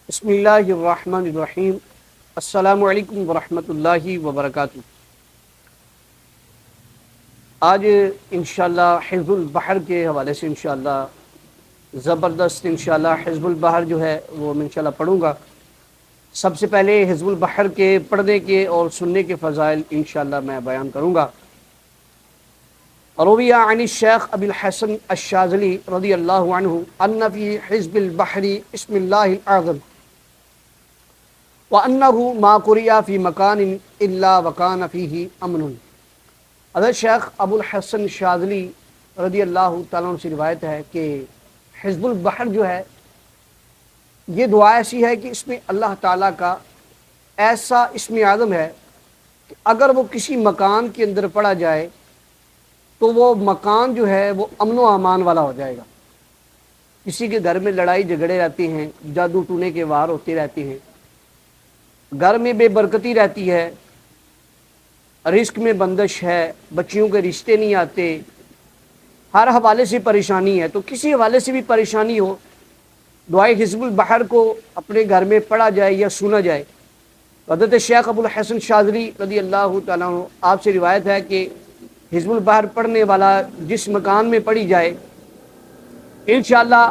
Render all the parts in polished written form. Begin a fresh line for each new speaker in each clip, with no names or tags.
بسم اللہ الرحمن الرحیم۔ السلام علیکم ورحمۃ اللہ وبرکاتہ۔ آج انشاءاللہ حزب البحر کے حوالے سے انشاءاللہ زبردست انشاءاللہ حزب البحر جو ہے وہ میں انشاءاللہ پڑھوں گا۔ سب سے پہلے حزب البحر کے پڑھنے کے اور سننے کے فضائل انشاءاللہ میں بیان کروں گا۔ روی عن الشیخ ابی الحسن الشاذلی رضی اللہ عنہ ان فی حزب البحر اسم اللہ الاعظم وَأَنَّهُ مَا قُرِئَ فِي مَكَانٍ إِلَّا وَكَانَ فِيهِ أَمْنٌ۔ حضرت شیخ ابو الحسن شاذلی رضی اللہ تعالیٰ عنہ سے روایت ہے کہ حزب البحر جو ہے یہ دعا ایسی ہے کہ اس میں اللہ تعالیٰ کا ایسا اسم اعظم ہے کہ اگر وہ کسی مکان کے اندر پڑھا جائے تو وہ مکان جو ہے وہ امن و امان والا ہو جائے گا۔ کسی کے گھر میں لڑائی جھگڑے رہتے ہیں، جادو ٹونے کے وار ہوتے رہتے ہیں، گھر میں بے برکتی رہتی ہے، رزق میں بندش ہے، بچیوں کے رشتے نہیں آتے، ہر حوالے سے پریشانی ہے، تو کسی حوالے سے بھی پریشانی ہو دعائے حزب البحر کو اپنے گھر میں پڑھا جائے یا سنا جائے۔ حضرت شیخ ابو الحسن شاذلی رضی اللہ تعالیٰ عنہ آپ سے روایت ہے کہ حزب البحر پڑھنے والا جس مکان میں پڑھی جائے انشاءاللہ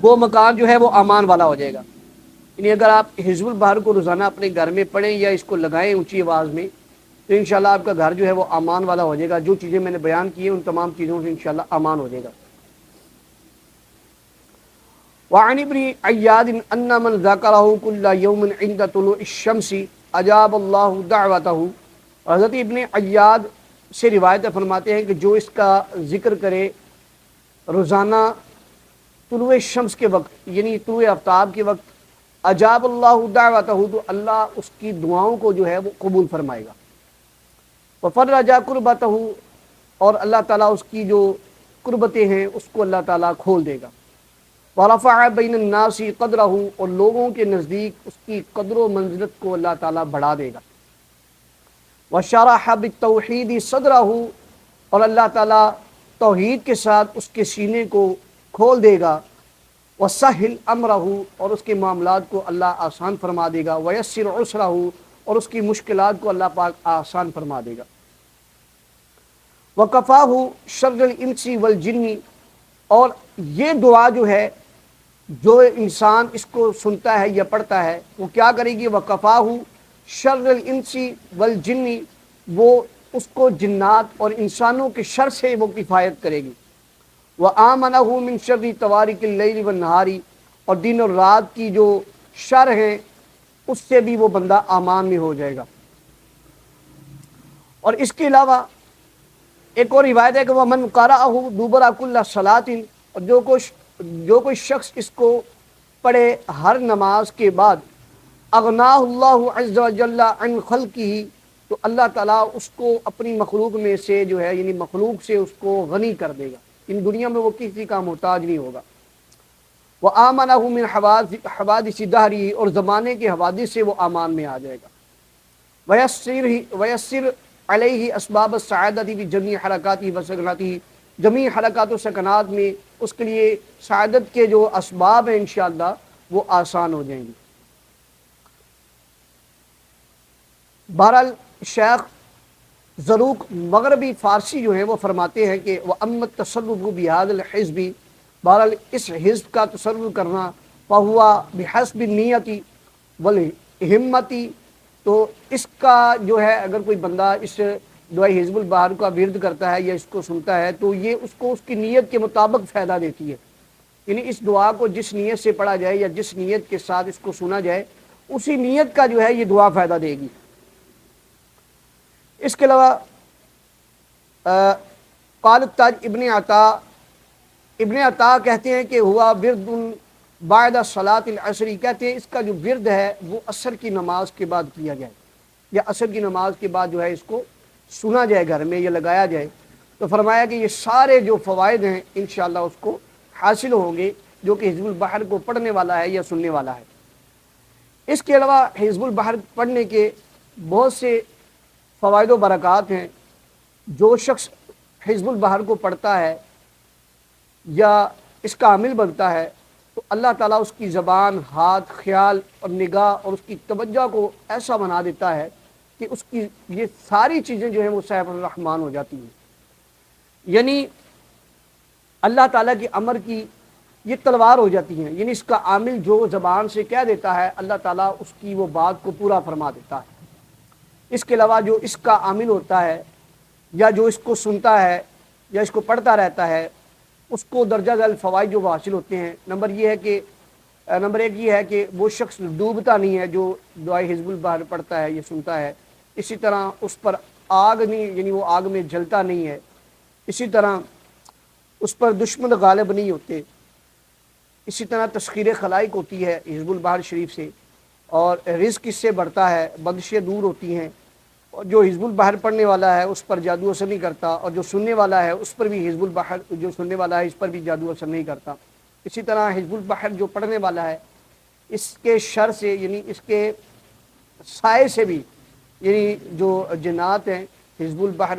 وہ مکان جو ہے وہ امان والا ہو جائے گا۔ یعنی اگر آپ حزب البحر کو روزانہ اپنے گھر میں پڑھیں یا اس کو لگائیں اونچی آواز میں تو انشاءاللہ آپ کا گھر جو ہے وہ امان والا ہو جائے گا۔ جو چیزیں میں نے بیان کی ہیں ان تمام چیزوں سے انشاءاللہ امان ہو جائے گا۔ وعن ابن عیاد ان من ذکرہ کل یوم عند طلوع الشمس اجاب اللہ دعوتہ۔ حضرت ابن عیاد سے روایت فرماتے ہیں کہ جو اس کا ذکر کرے روزانہ طلوع شمس کے وقت یعنی طلوع آفتاب کے وقت، اجاب اللہ دعوتہ تو اللہ اس کی دعاؤں کو جو ہے وہ قبول فرمائے گا۔ وفرج کربتہ اور اللہ تعالیٰ اس کی جو قربتیں ہیں اس کو اللہ تعالیٰ کھول دے گا۔ ورفع بین الناس قدرہ اور لوگوں کے نزدیک اس کی قدر و منزلت کو اللہ تعالیٰ بڑھا دے گا۔ وشرح بالتوحید صدرہ اور اللہ تعالیٰ توحید کے ساتھ اس کے سینے کو کھول دے گا۔ وسہل امرہ اور اس کے معاملات کو اللہ آسان فرما دے گا۔ ویسر عسرہ اور اس کی مشکلات کو اللہ پاک آسان فرما دے گا۔ وکفاہ شر الانس والجن اور یہ دعا جو ہے جو انسان اس کو سنتا ہے یا پڑھتا ہے وہ کیا کرے گی؟ وکفاہ شر الانس والجن وہ اس کو جنات اور انسانوں کے شر سے وہ کفایت کرے گی۔ وآمنہ من شر طوارق اللیل والنہار اور دن اور رات کی جو شر ہیں اس سے بھی وہ بندہ امان میں ہو جائے گا۔ اور اس کے علاوہ ایک اور روایت ہے کہ ومن قرأہ دبر کل صلاۃ اور جو کوئی شخص اس کو پڑھے ہر نماز کے بعد اغناہ اللہ عز وجل عن خلقہ تو اللہ تعالیٰ اس کو اپنی مخلوق میں سے جو ہے یعنی مخلوق سے اس کو غنی کر دے گا، ان دنیا میں وہ کسی کا محتاج نہیں ہوگا۔ وآمنہ من حوادث دہرہ اور زمانے کے حوادث سے وہ امان میں آ جائے گا۔ ویسر علیہ اسباب السعادت بجمیع حرکاتہ وسکناتہ جمیع حرکات و سکنات میں اس کے لیے سعادت کے جو اسباب ہیں انشاءاللہ وہ آسان ہو جائیں گے۔ بہرحال شیخ زروق مغربی فارسی جو ہیں وہ فرماتے ہیں کہ وَأَمَّا التَّصَرُّفُ بِهَذَا الْحِزْبِ بہرحال اس حزب کا تصرف کرنا فَهُوَ بِحَسْبِ النِّيَّةِ وَالْهِمَّةِ تو اس کا جو ہے اگر کوئی بندہ اس دعائے حزب البحر کا ورد کرتا ہے یا اس کو سنتا ہے تو یہ اس کو اس کی نیت کے مطابق فائدہ دیتی ہے۔ یعنی اس دعا کو جس نیت سے پڑھا جائے یا جس نیت کے ساتھ اس کو سنا جائے اسی نیت کا جو ہے یہ دعا فائدہ دے گی۔ اس کے علاوہ قال التاج ابن عطا کہتے ہیں کہ ہوا ورد بعد صلاۃ العصر کہتے ہیں اس کا جو ورد ہے وہ عصر کی نماز کے بعد کیا جائے یا عصر کی نماز کے بعد جو ہے اس کو سنا جائے گھر میں یا لگایا جائے تو فرمایا کہ یہ سارے جو فوائد ہیں انشاءاللہ اس کو حاصل ہوں گے جو کہ حزب البحر کو پڑھنے والا ہے یا سننے والا ہے۔ اس کے علاوہ حزب البحر پڑھنے کے بہت سے فوائد و برکات ہیں۔ جو شخص حزب البحر کو پڑھتا ہے یا اس کا عامل بنتا ہے تو اللہ تعالیٰ اس کی زبان، ہاتھ، خیال اور نگاہ اور اس کی توجہ کو ایسا بنا دیتا ہے کہ اس کی یہ ساری چیزیں جو ہیں وہ صحیح الرحمن ہو جاتی ہیں. یعنی اللہ تعالیٰ کے امر کی یہ تلوار ہو جاتی ہیں. یعنی اس کا عامل جو زبان سے کہہ دیتا ہے اللہ تعالیٰ اس کی وہ بات کو پورا فرما دیتا ہے. اس کے علاوہ جو اس کا عامل ہوتا ہے یا جو اس کو سنتا ہے یا اس کو پڑھتا رہتا ہے اس کو درجہ ذیل فوائد جو حاصل ہوتے ہیں. نمبر ایک یہ ہے کہ وہ شخص ڈوبتا نہیں ہے جو دعائے حزب البحر پڑھتا ہے، یہ سنتا ہے. اسی طرح اس پر آگ نہیں، یعنی وہ آگ میں جلتا نہیں ہے. اسی طرح اس پر دشمن غالب نہیں ہوتے. اسی طرح تسخیر خلائق ہوتی ہے حزب البحر شریف سے، اور رزق اس سے بڑھتا ہے، بندشیں دور ہوتی ہیں. اور جو حزب البحر پڑھنے والا ہے اس پر جادو اثر نہیں کرتا، اور جو سننے والا ہے اس پر بھی حزب البحر جو سننے والا ہے اس پر بھی جادو اثر نہیں کرتا. اسی طرح حزب البحر جو پڑھنے والا ہے اس کے شر سے، یعنی اس کے سائے سے بھی، یعنی جو جنات ہیں حزب البحر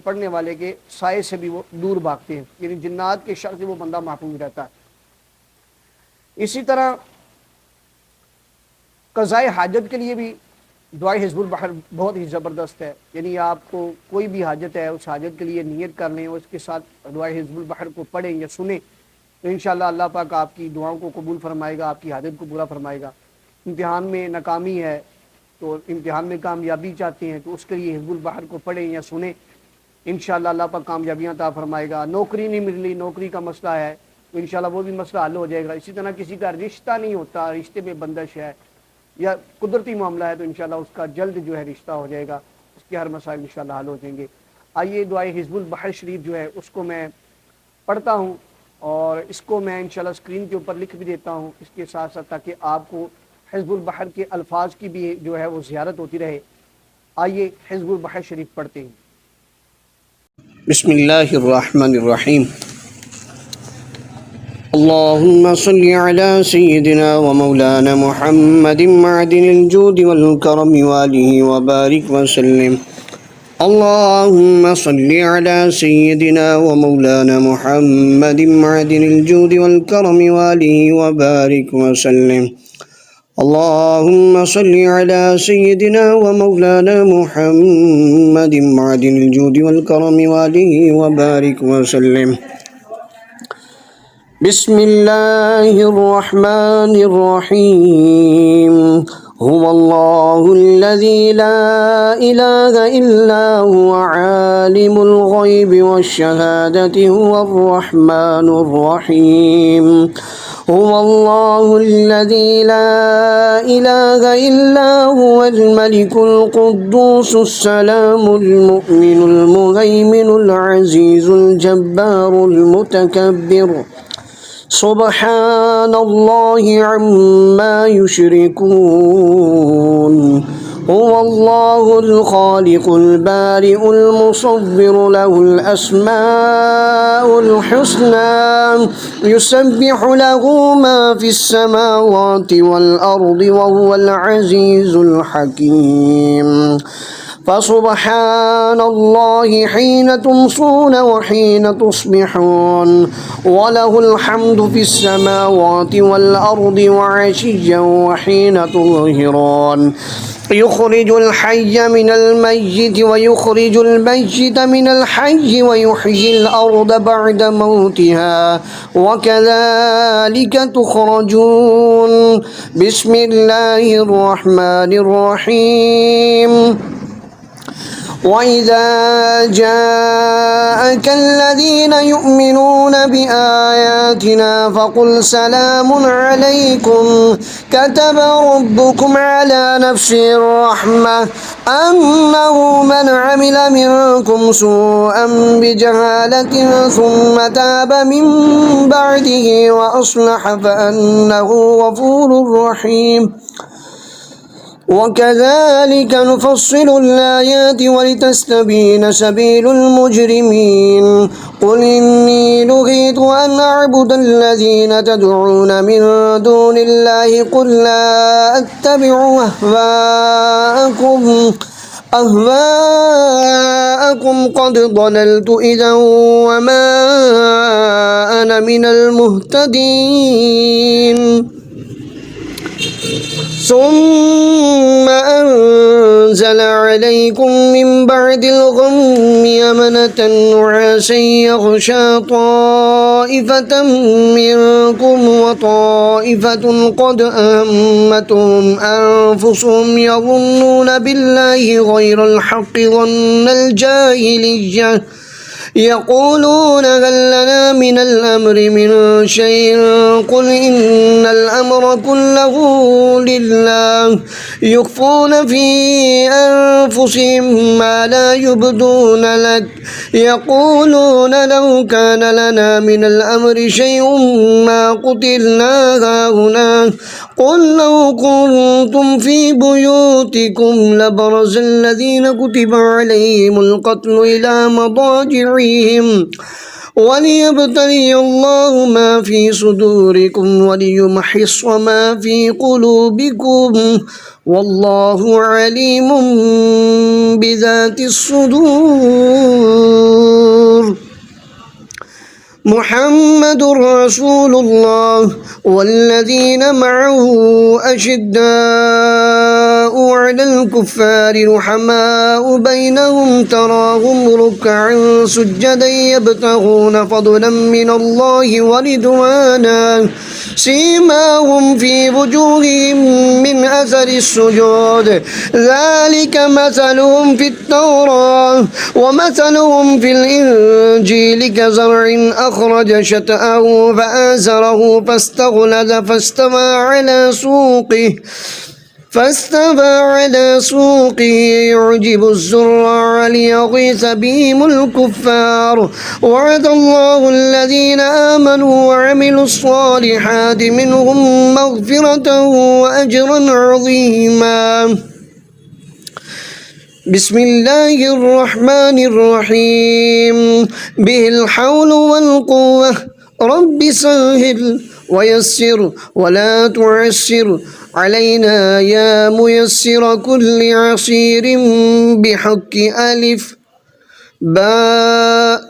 پڑھنے والے کے سائے سے بھی وہ دور بھاگتے ہیں، یعنی جنات کے شر سے وہ بندہ محفوظ رہتا ہے. اسی طرح قضاء حاجت کے لیے بھی دعائے حزب البحر بہت ہی زبردست ہے. یعنی آپ کو کوئی بھی حاجت ہے اس حاجت کے لیے نیت کر لیں اور اس کے ساتھ دعائے حزب البحر کو پڑھیں یا سنیں تو انشاءاللہ اللہ پاک آپ کی دعاؤں کو قبول فرمائے گا، آپ کی حاجت کو پورا فرمائے گا. امتحان میں ناکامی ہے تو امتحان میں کامیابی چاہتے ہیں تو اس کے لیے حزب البحر کو پڑھیں یا سنیں، انشاءاللہ اللہ پاک کامیابیاں عطا فرمائے گا. نوکری نہیں مل رہی، نوکری کا مسئلہ ہے تو انشاءاللہ وہ بھی مسئلہ حل ہو جائے گا. اسی طرح کسی کا رشتہ نہیں ہوتا، رشتے میں بندش ہے یا قدرتی معاملہ ہے تو انشاءاللہ اس کا جلد جو ہے رشتہ ہو جائے گا، اس کے ہر مسائل انشاءاللہ حل ہو جائیں گے. آئیے دعائے حزب البحر شریف جو ہے اس کو میں پڑھتا ہوں اور اس کو میں انشاءاللہ اسکرین کے اوپر لکھ بھی دیتا ہوں اس کے ساتھ ساتھ، تاکہ آپ کو حزب البحر کے الفاظ کی بھی جو ہے وہ زیارت ہوتی رہے. آئیے حزب البحر شریف پڑھتے ہیں.
بسم اللہ الرحمن الرحیم. اللهم صل على سيدنا ومولانا محمد معدن الجود والكرم وآله وبارك وسلم. اللهم صل على سيدنا ومولانا محمد معدن الجود والكرم وآله وبارك وسلم. اللهم صل على سيدنا ومولانا محمد معدن الجود والكرم وآله وبارك وسلم. بسم الله الرحمن الرحيم. هو الله الذي لا إله إلا هو عالم الغيب والشهادة هو الرحمن الرحيم. هو الله الذي لا إله إلا هو الملك القدوس السلام المؤمن المهيمن العزيز الجبار المتكبر. سبحان الله عما يشركون. هو الله الخالق البارئ المصور له الأسماء الحسنى يسبح له ما في السماوات والأرض وهو العزيز الحكيم. فسبحان الله حين تمسون وحين تصبحون وله الحمد في السماوات والأرض وعشيا وحين تظهرون. يخرج الحي من الميت ويخرج الميت من الحي ويحيي الأرض بعد موتها وكذلك تخرجون. بسم الله الرحمن الرحيم. وإذا جاءك الذين يؤمنون بآياتنا فقل سلام عليكم كتب ربكم على نفسه الرحمة أنه من عمل منكم سوءا بجهالة ثم تاب من بعده وأصلح فأنه غفور رحيم. وكذلك نفصل الآيات ولتستبين سبيل المجرمين. قل إني نهيت أن أعبد الذين تدعون من دون الله قل لا أتبع أهواءكم أهواءكم قد ضللت إذا وما أنا من المهتدين ثم أنزل عليكم من بعد الغم أمنة نعاسا يغشى طائفة منكم وطائفة قد أهمتهم أنفسهم يظنون بالله غير الحق ظن الجاهلية يقولون هل لنا من الأمر من شيء قل إن الأمر كله لله يخفون في أنفسهم ما لا يبدون لك يقولون لو كان لنا من الأمر شيء ما قتلنا هاهنا قل لو كنتم في بيوتكم لبرز الذين كتب عليهم القتل إلى مضاجعهم وليبتلي الله ما في صدوركم وليمحص ما في قلوبكم والله عليم بذات الصدور محمد رسول الله والذين معه أشداء على الكفار رحماء بينهم تراهم ركعا سجدا يبتغون فضلا من الله ورضوانا سيماهم في وجوههم من أثر السجود ذلك مثلهم في التوراة ومثلهم في الإنجيل كزرع أخرج شطأه فآزره فاستغلظ فاستوى على سوقه يعجب الزراع ليغيظ بهم الكفار وعد الله الذين آمنوا وعملوا الصالحات منهم مغفرة وأجرا عظيما بسم الله الرحمن الرحيم به الحول والقوة رب سهل ويسر ولا تعسر علينا يا ميسر كل عسير بحق ألف باء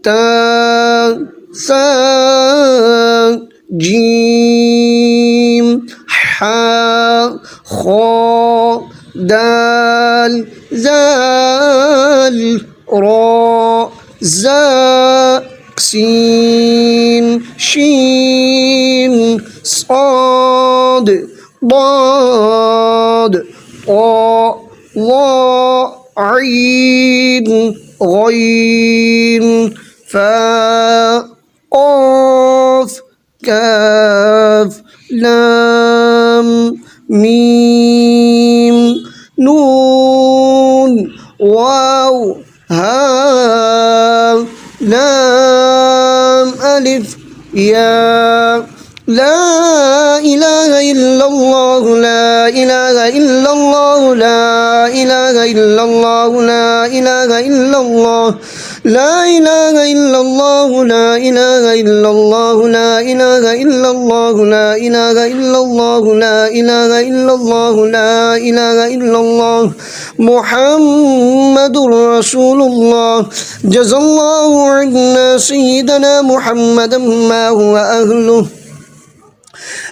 تاء ثاء جيم حاء خاء دال زال راء زاء سين شين صاد ضاد طاء ظاء عين غين فاء قاف كاف لام ميم نون واو ها لام ألف يا لا إله إلا الله لا إله إلا الله لا إله إلا الله لا إله إلا الله لا إله إلا الله لا إله إلا الله لا إله إلا الله لا إله إلا الله لا إله إلا الله لا إله إلا الله محمد رسول الله جزا الله عنا سيدنا محمدا ما هو أهله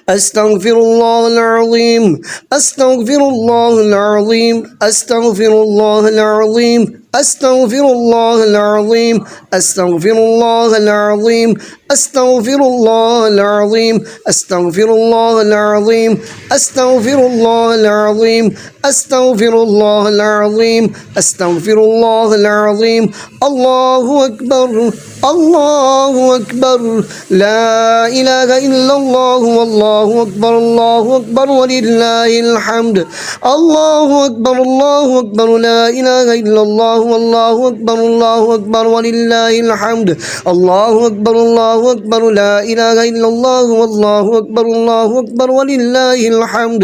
أستغفر الله العظيم أستغفر الله العظيم أستغفر الله العظيم أستغفر الله العظيم أستغفر الله العظيم أستغفر الله العظيم أستغفر الله العظيم أستغفر الله العظيم أستغفر الله العظيم أستغفر الله العظيم الله أكبر الله أكبر لا إله إلا الله والله أكبر الله أكبر ولله الحمد الله أكبر لا إله إلا الله والله أكبر الله أكبر ولله الحمد الله أكبر الله أكبر لا إله إلا الله والله أكبر الله أكبر ولله الحمد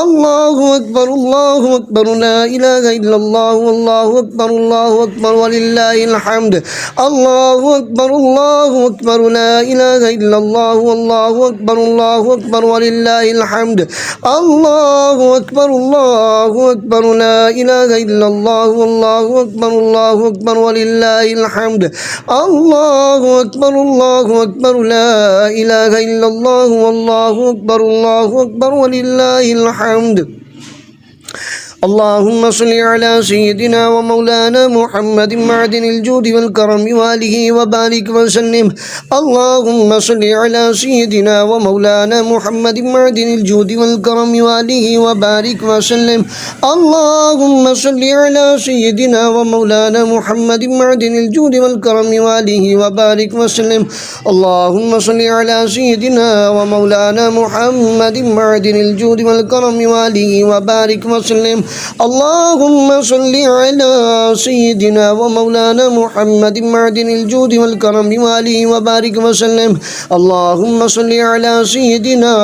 الله أكبر الله أكبر لا إله إلا الله والله أكبر الله أكبر ولله الحمد الله أكبر الله أكبر لا إله إلا الله والله أكبر الله أكبر ولله الحمد الله أكبر الله أكبر لا إله إلا الله والله أكبر الله أكبر ولله الحمد الله أكبر الله أكبر لا إله إلا الله والله أكبر الله أكبر ولله الحمد اللهم صل على سيدنا ومولانا محمد معدن الجود والكرم وآله وبارك وسلم اللهم صل على سيدنا ومولانا محمد معدن الجود والكرم وآله وبارك وسلم اللهم صل على سيدنا ومولانا محمد معدن الجود والكرم وآله وبارك وسلم اللهم صل على سيدنا ومولانا محمد معدن الجود والكرم وآله وبارك وسلم اللهم صل على سيدنا ومولانا محمد معدن الجود والكرم وآله وبارك وسلم اللهم صل على سيدنا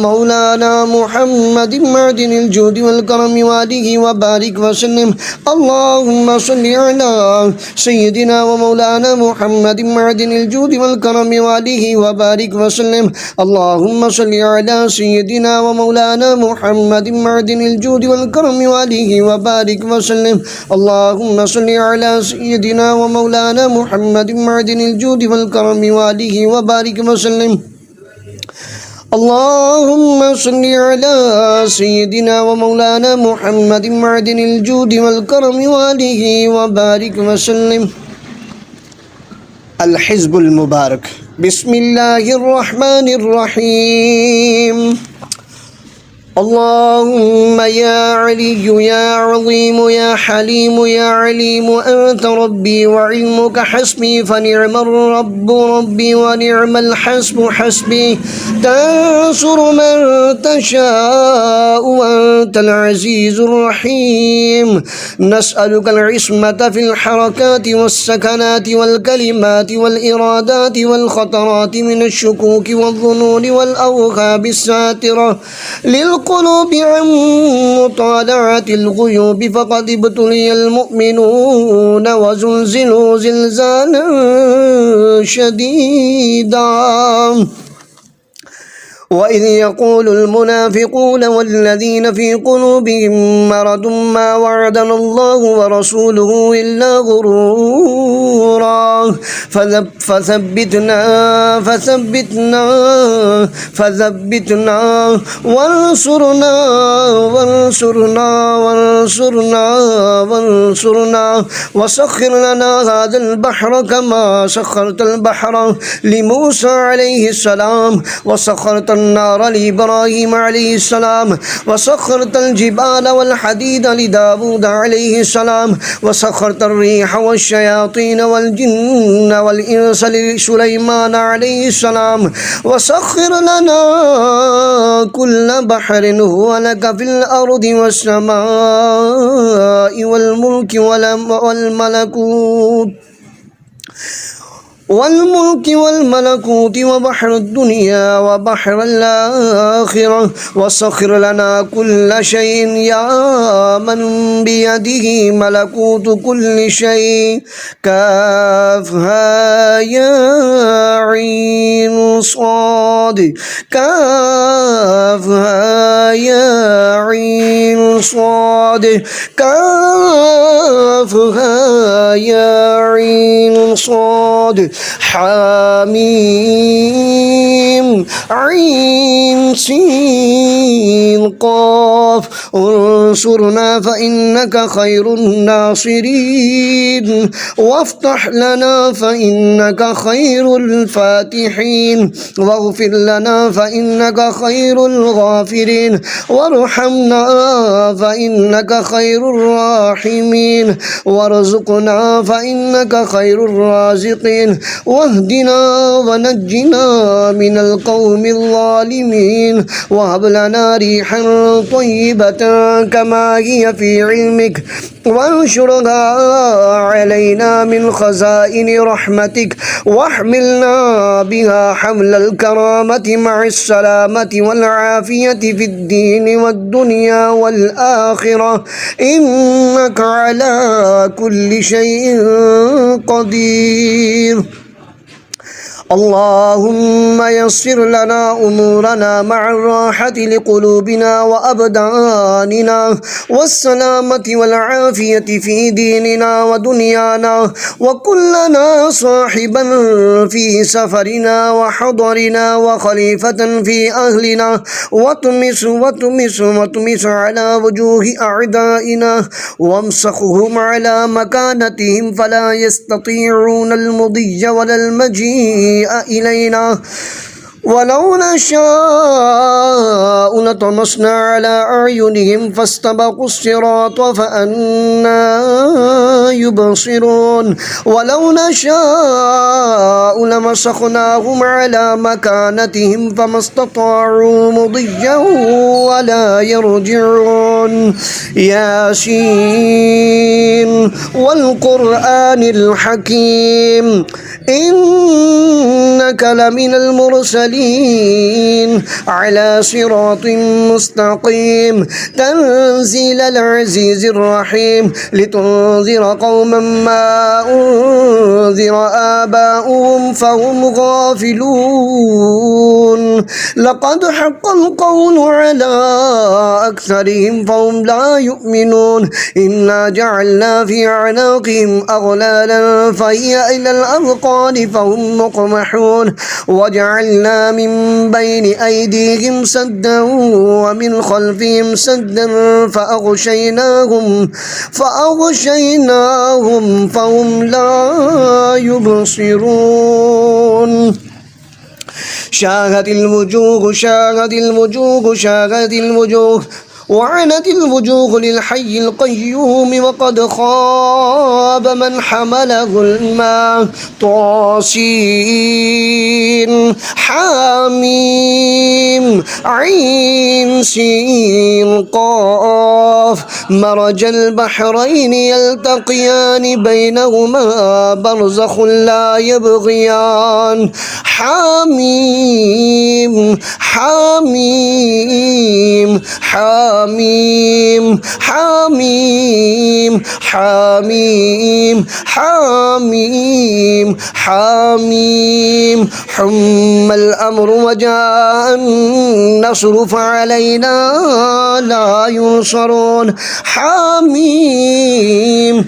ومولانا محمد معدن الجود والكرم وآله وبارك وسلم اللهم صل على سيدنا ومولانا محمد معدن الجود والكرم وآله وبارك وسلم اللهم صل على سيدنا ومولانا محمد معدن الجود والكرم وآله وبارك وسلم اللهم صل على سيدنا ومولانا محمد معدن الجود والكرم وآله وبارك وسلم اللهم صل على سيدنا ومولانا محمد معدن الجود والكرم وآله وبارك وسلم الحزب المبارك بسم الله الرحمن الرحيم اللهم يا علي يا عظيم يا حليم يا عليم أنت ربي وعلمك حسبي فنعم الرب ربي ونعم الحسب حسبي تنصر من تشاء وأنت العزيز الرحيم نسألك العصمة في الحركات والسكنات والكلمات والإرادات والخطرات من الشكوك والظنون والأوهام الساترة للقلوب عن مطالعة الغيوب فقد ابتلي المؤمنون وزلزلوا زلزالا شديدا وإذ يقول المنافقون والذين في قلوبهم مرض ما وعدنا الله ورسوله إلا غرورا فثبتنا وانصرنا وسخر لنا هذا البحر كما سخرت البحر لموسى عليه السلام وسخرت النار لإبراهيم عليه السلام وسخرت الجبال والحديد لداود عليه السلام وسخرت الريح والشياطين والجن والإنس لسليمان عليه السلام وسخر لنا كل بحر هو لك في الأرض والسماء والملك والملكوت وبحر الدنيا وبحر الآخرة وسخر لنا كل شيء يا من بيده ملكوت كل شيء كافها يا عين صاد كافها يا عين صاد كافها يا عين صاد حاميم عين سين قاف انصرنا فإنك خير الناصرين وافتح لنا فإنك خير الفاتحين واغفر لنا فإنك خير الغافرين وارحمنا فإنك خير الراحمين وارزقنا فإنك خير الرازقين واهدنا ونجنا من القوم الظالمين وهب لنا ريحا طيبة كما هي في علمك وانشرها علينا من خزائن رحمتك واحملنا بها حمل الكرامة مع السلامة والعافية في الدين والدنيا والآخرة إنك على كل شيء قدير. اللهم يسر لنا أمورنا مع الراحة لقلوبنا وأبداننا والسلامة والعافية في ديننا ودنيانا وكلنا صاحبا في سفرنا وحضرنا وخليفة في أهلنا وطمس على وجوه أعدائنا وامسخهم على مكانتهم فلا يستطيعون المضي ولا المجيء إلينا ولو نشاء لطمسنا على أعينهم فاستبقوا الصراط فأنى يبصرون ولو نشاء لمسخناهم على مكانتهم فما استطاعوا مضيا ولا يرجعون. ياسين والقرآن الحكيم إنك لمن المرسلين على صراط مستقيم تنزيل العزيز الرحيم لتنذر قوما ما أنذر آباؤهم فهم غافلون لقد حق القول على أكثرهم فهم لا يؤمنون إنا جعلنا في أعناقهم أغلالا فهي إلى الأذقان فهم مقمحون وجعلنا من بين أيديهم سدا ومن خلفهم سدا فأغشيناهم فهم لا يبصرون. شاهد الوجوه وعنت الوجوه للحي القيوم وقد خاب من حمل ظلما. طاسين حاميم عين سين قاف مرج البحرين يلتقيان بينهما برزخ لا يبغيان. حاميم حاميم حاميم حاميم حاميم حاميم حاميم حم الأمر وجاء النصر فعلينا لا ينصرون. حاميم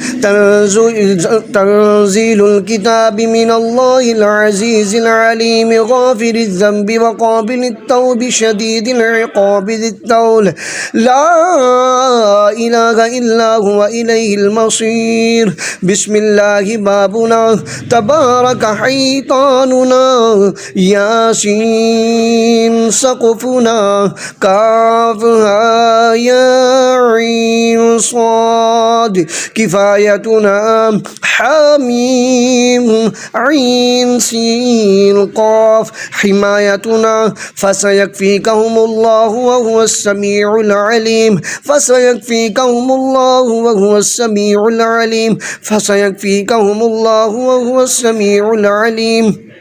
تنزيل الكتاب من الله العزيز العليم غافر الذنب وقابل التوب شديد العقاب ذي الطول لا إله إلا هو إليه المصير. بسم الله بابنا تبارك حيطاننا. ياسين سقفنا. كافها يا عين صاد كفايتنا. حميم عين سين قاف حمايتنا. فسيكفيكهم الله وهو السميع العليم. فسيكفيكهم الله وهو السميع العليم. فسيكفيكهم الله وهو السميع العليم.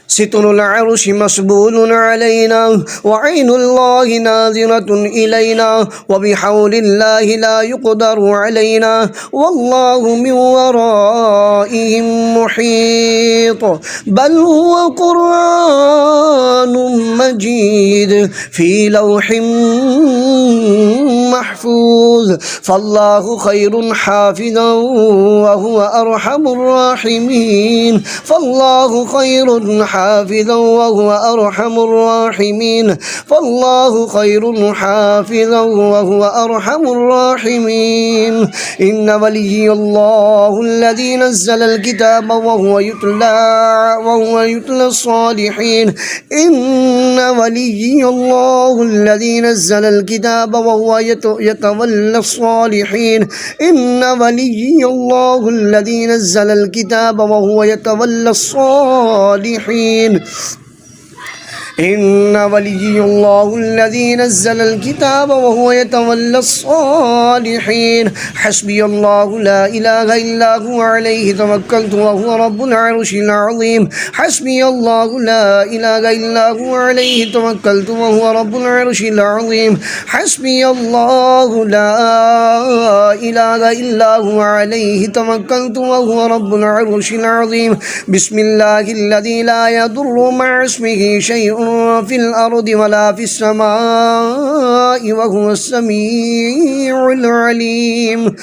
ستر العرش مسبول علينا وعين الله ناظرة إلينا وبحول الله لا يقدر علينا والله من ورائهم محيط. بل هو قرآن مجيد في لوح محفوظ. فالله خير حافظا وهو أرحم الراحمين. فالله خير حافظا وهو أرحم الراحمين. فالله خير حافظا وهو أرحم الراحمين. إن ولي الله الذي نزل الكتاب وهو يتلى الصالحين. إن ولي الله الذي نزل الكتاب وهو يتولى الصالحين. إن ولي الله الذي نزل الكتاب وهو يتولى الصالحين. إن ولي الله الذي نزل الكتاب وهو يتولى الصالحين حسبي الله لا إله إلا هو عليه توكلت وهو رب العرش العظيم حسبي الله لا إله إلا هو عليه توكلت وهو رب العرش العظيم حسبي الله لا إله إلا هو عليه توكلت وهو رب العرش العظيم بسم الله الذي لا يضر مع اسمه شيء في الأرض ولا في السماء وهو السميع العليم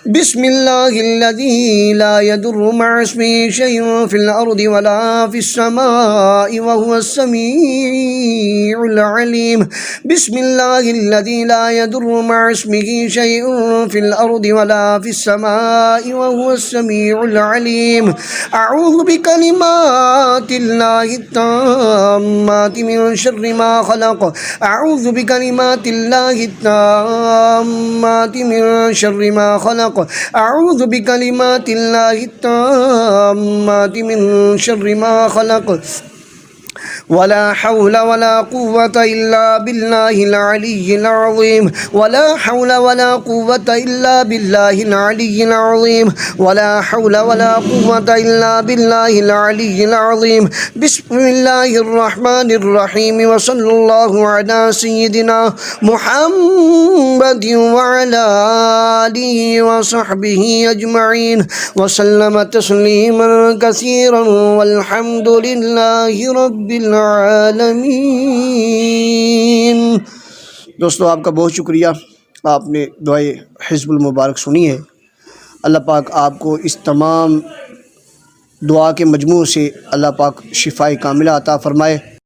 بسم الله الذي لا يضر مع اسمه شيء في الأرض ولا في السماء وهو السميع العليم بسم الله الذي لا يضر مع اسمه شيء في الأرض ولا في السماء وهو السميع العليم أعوذ بكلمات الله التامات من شر ما خلق أعوذ بكلمات الله التامات من شر ما خلق أعوذ بكلمات الله التامات من شر ما خلق ولا حول ولا قوة إلا بالله العلي العظيم ولا حول ولا قوة إلا بالله العلي العظيم ولا حول ولا قوة إلا بالله العلي العظيم بسم الله الرحمن الرحيم وصلى الله على سيدنا محمد وعلى آله وصحبه أجمعين وسلم تسليما كثيرا والحمد لله رب العالمین۔
دوستو آپ کا بہت شکریہ، آپ نے دعائے حزب المبارک سنی ہے۔ اللہ پاک آپ کو اس تمام دعا کے مجموع سے اللہ پاک شفائے کاملہ عطا فرمائے۔